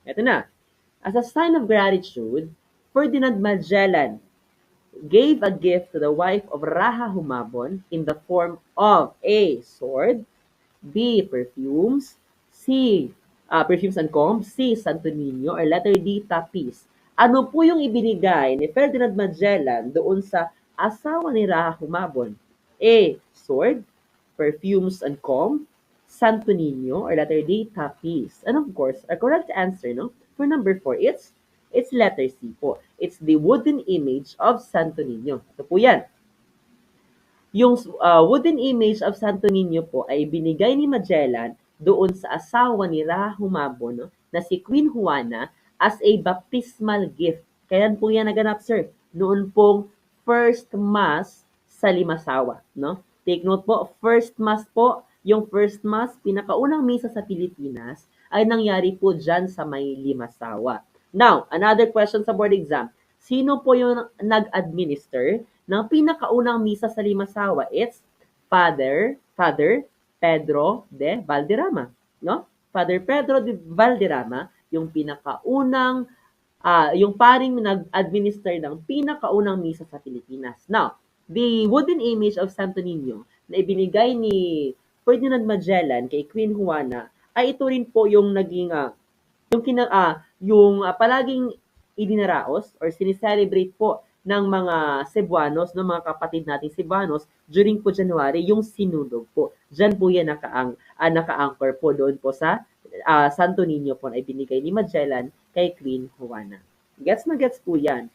Ito na. As a sign of gratitude, Ferdinand Magellan gave a gift to the wife of Raja Humabon in the form of A. Sword, B. Perfumes, C. Perfumes and combs, C. Santo Niño, or letter D. Tapis. Ano po yung ibinigay ni Ferdinand Magellan doon sa asawa ni Raja Humabon? A. Sword, perfumes and comb, Santo Niño, or letter D. Tapis. And of course, our correct answer, no, for number 4, it's letter C po. It's the wooden image of Santo Niño. Ito po yan. Yung wooden image of Santo Niño po ay binigay ni Magellan doon sa asawa ni Raha Humabon, no, na si Queen Juana as a baptismal gift. Kailan po yan naganap, sir? Noon pong first mass sa Limasawa. No? Take note po, first mass po, yung first mass, pinakaunang misa sa Pilipinas, ay nangyari po dyan sa may Limasawa. Now, another question sa board exam. Sino po yung nag-administer ng pinakaunang misa sa Limasawa? It's Father Pedro de Valderrama, no? Father Pedro de Valderrama, yung pinakaunang yung paring nag-administer ng pinakaunang misa sa Pilipinas. Now, the wooden image of Santo Niño na ibinigay ni Ferdinand Magellan kay Queen Juana ay ito rin po yung naging palaging idinaraos or sinicelebrate po ng mga Cebuanos, ng mga kapatid nating Cebuanos during po January, yung sinulog po. Diyan po yan naka-anchor po doon po sa Santo Niño po na ibinigay ni Magellan kay Queen Juana. Gets na gets po yan.